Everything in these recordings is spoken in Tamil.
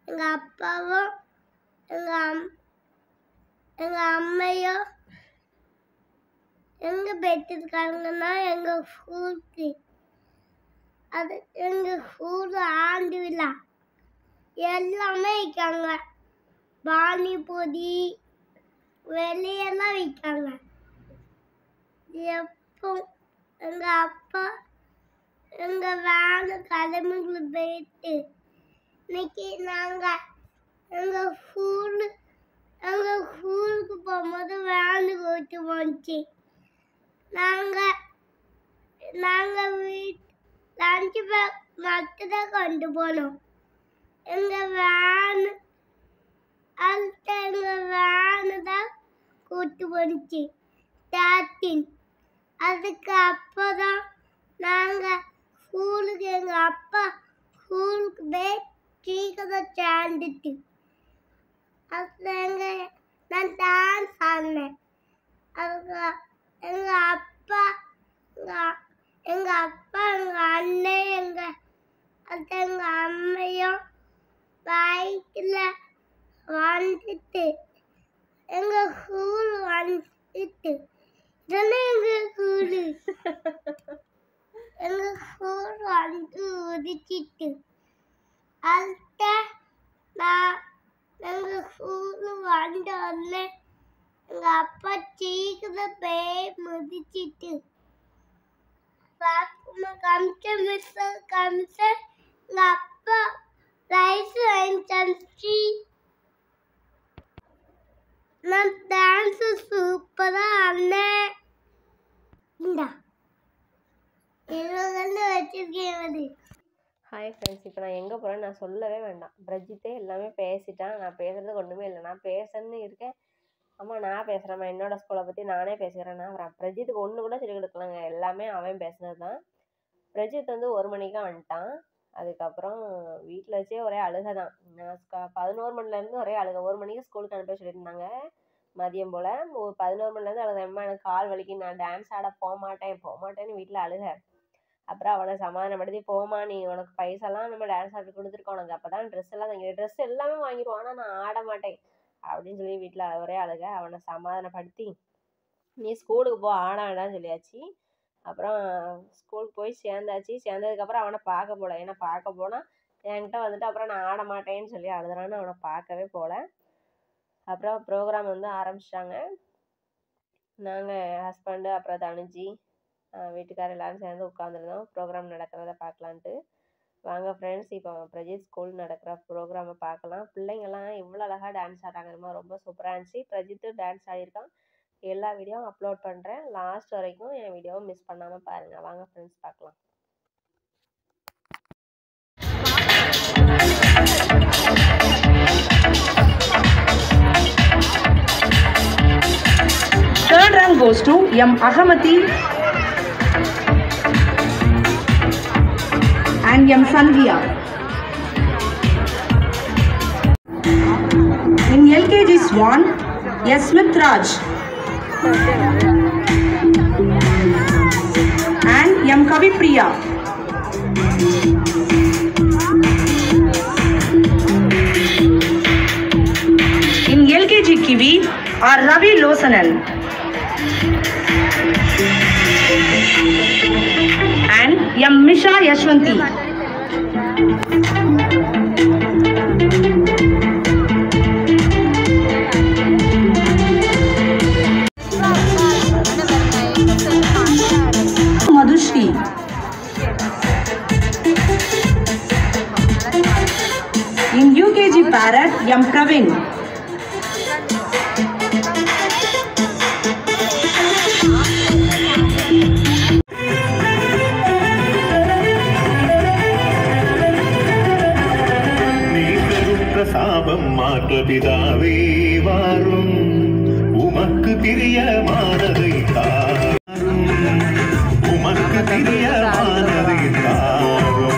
எங்கள் அப்பாவும் எங்கள் அம்மையும் எங்கே பெற்றிருக்காங்கன்னா எங்கள் ஸ்கூலுக்கு. அது எங்கள் ஸ்கூல் ஆண்டு விழா எல்லாமே விற்காங்க. பானிபூரி வெளியெல்லாம் விற்காங்க. எப்போ எங்கள் அப்பா எங்கள் வேலை கிளம்பிக்கு போயிட்டு இன்னைக்கு நாங்கள் எங்கள் ஸ்கூலுக்கு போகும்போது வேனு போட்டு போச்சு. நாங்கள் லஞ்சு பேக் மட்டும்தான் கொண்டு போனோம். எங்கள் வேனு தான் கூட்டு போனுச்சு 13. அதுக்கு அப்போதான் நாங்கள் ஸ்கூலுக்கு எங்கள் அப்பா ஸ்கூலுக்கு போய் சீக்கிரம் சேர்ந்துட்டு நான் டான்ஸ் ஆடினேன். அதுக்கு எங்கள் அப்பா எங்கள் அண்ணன் எங்கள் அம்மையும் பைக்கில் வந்துட்டு எங்கள் ஸ்கூல் வந்துட்டு இதெல்லாம் எங்கள் ஸ்கூல் வந்து உதிச்சிட்டு அடுத்த நான் எங்கள் ஸ்கூல் வந்த உடனே எங்கள் அப்பா சீக்கிரம் போய் முதிச்சிட்டு காமிச்ச எங்கள் அப்பா ரைஸ் வாங்கிச்சு. நான் டான்ஸ் சூப்பராக ஆடினேன். இந்தா வச்சிருக்கேன். ஹாய் ஃப்ரெண்ட்ஸ், இப்போ நான் எங்கே போகிறேன்னு நான் சொல்லவே வேண்டாம். பிரஜித்தே எல்லாமே பேசிட்டான். நான் பேசுகிறதுக்கு ஒன்றுமே இல்லை. நான் பேசணுன்னு இருக்கேன். அம்மா நான் பேசுகிறேம்மா, என்னோடய ஸ்கூலை பற்றி நானே பேசுகிறேன். நான் பிரஜித்துக்கு ஒன்று கூட சொல்லி கொடுக்கலங்க. எல்லாமே அவன் பேசுனது தான். பிரஜித் வந்து 1 மணிக்கு வந்துட்டான். அதுக்கப்புறம் வீட்டில் வச்சே ஒரே அழுகை தான். நான் 11 மணிலேருந்து ஒரே அழுகை. 1 மணிக்கு ஸ்கூலுக்கு அனுப்ப சொல்லியிருந்தாங்க மதியம் போல். 11 மணிலேருந்து அழுகம்மா எனக்கு கால் வலிக்கு, நான் டான்ஸ் ஆட போக மாட்டேன்னு வீட்டில் அழுக. அப்புறம் அவனை சமாதானப்படுத்தி, போமா நீ உனக்கு பைசாலாம் நம்ம டான்ஸ் ஆடி கொடுத்துருக்கோம், உனக்கு அப்போ தான் ட்ரெஸ் எல்லாமே வாங்கிடுவோம், ஆனால் நான் ஆட மாட்டேன் அப்படின்னு சொல்லி வீட்டில் ஒரே அழுக. அவனை சமாதானப்படுத்தி நீ ஸ்கூலுக்கு போ, ஆட வேண்டாம்னு சொல்லியாச்சு. அப்புறம் ஸ்கூலுக்கு போய் சேர்ந்தாச்சு. சேர்ந்ததுக்கப்புறம் அவனை பார்க்க போகல. ஏன்னா பார்க்க போனால் என்கிட்ட வந்துட்டு அப்புறம் நான் ஆட மாட்டேன்னு சொல்லி அழுதுறான்னு அவனை பார்க்கவே போகல. அப்புறம் ப்ரோக்ராம் வந்து ஆரம்பிச்சிட்டாங்க. நாங்கள் ஹஸ்பண்டு அப்புறம் தனுஜி வீட்டுக்காரர் எல்லோரும் சேர்ந்து உட்காந்துருந்தோம் ப்ரோக்ராம் நடக்கிறத பார்க்கலான்ட்டு. வாங்க ஃப்ரெண்ட்ஸ், இப்போ பிரஜித் ஸ்கூல் நடக்கிற ப்ரோக்ராமை பார்க்கலாம். பிள்ளைங்கள்லாம் எவ்வளோ அழகாக டான்ஸ் ஆடுறாங்க, ரொம்ப சூப்பராக இருந்துச்சு. பிரஜித்து டான்ஸ் ஆடியிருக்கான். எல்லா வீடியோவும் அப்லோட் பண்ணுறேன். லாஸ்ட் வரைக்கும் என் வீடியோவை மிஸ் பண்ணாமல் பாருங்கள். வாங்க ஃப்ரெண்ட்ஸ் பார்க்கலாம். Third rank goes to M. Ahamati and M. Sandhya. In LKG Swan, S. Smith Raj and M. Kavi Priya. In LKG Kivi are Ravi Losanan and M. Misha Yashwanti. Madhushri. In UKG Parrot, M. Pravin. சாபம் மாற்ற பிதாவே வாரும், உமக்கு பிரியமானதை தாரும், உமக்கு பிரியமானதை தாரும்.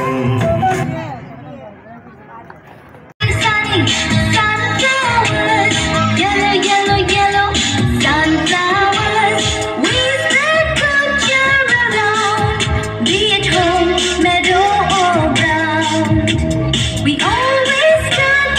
We always stand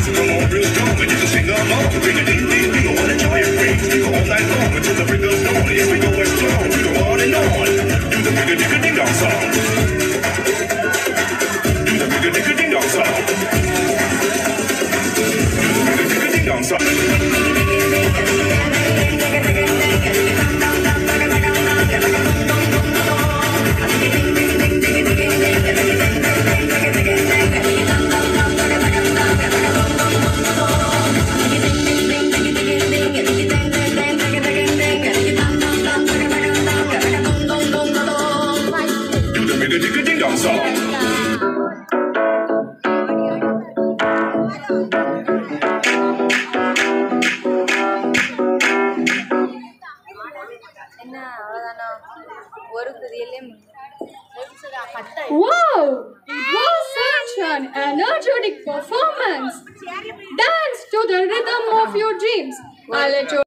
So come on real strong and you can sing along. Ring a ding ding, we gon' wanna enjoy your free. We go all night long until the break of dawn. Yes, we go as strong, we go on and on. Do the bigger digger ding dong song. Do the bigger digger ding dong song. Do the bigger digger ding dong song. Wow! It was such an energetic performance. Dance to the rhythm of your dreams. I'll let you.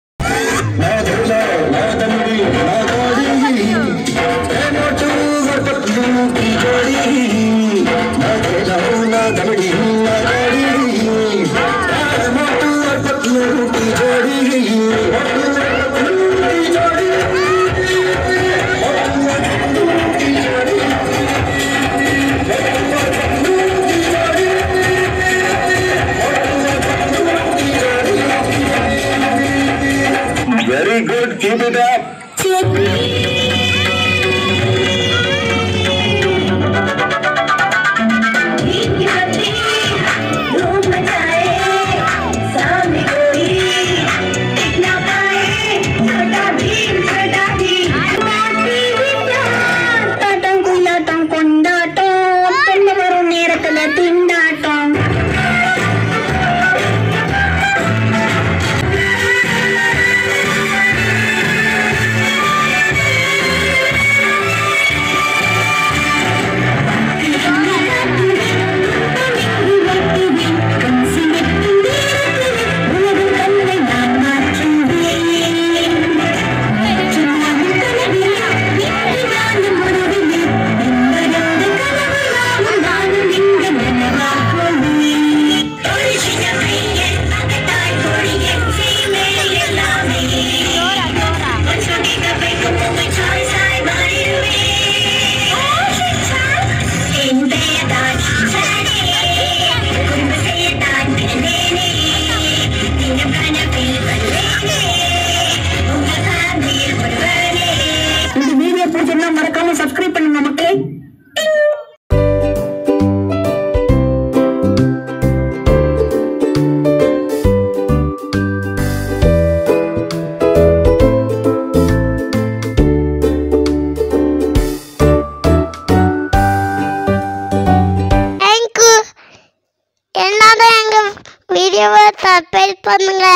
Very good, keep it up. Subscribe பண்ணுங்க மக்களே. எல்லாரும் எங்க வீடியோவை சப்ஸ்கிரைப் பண்ணுங்க.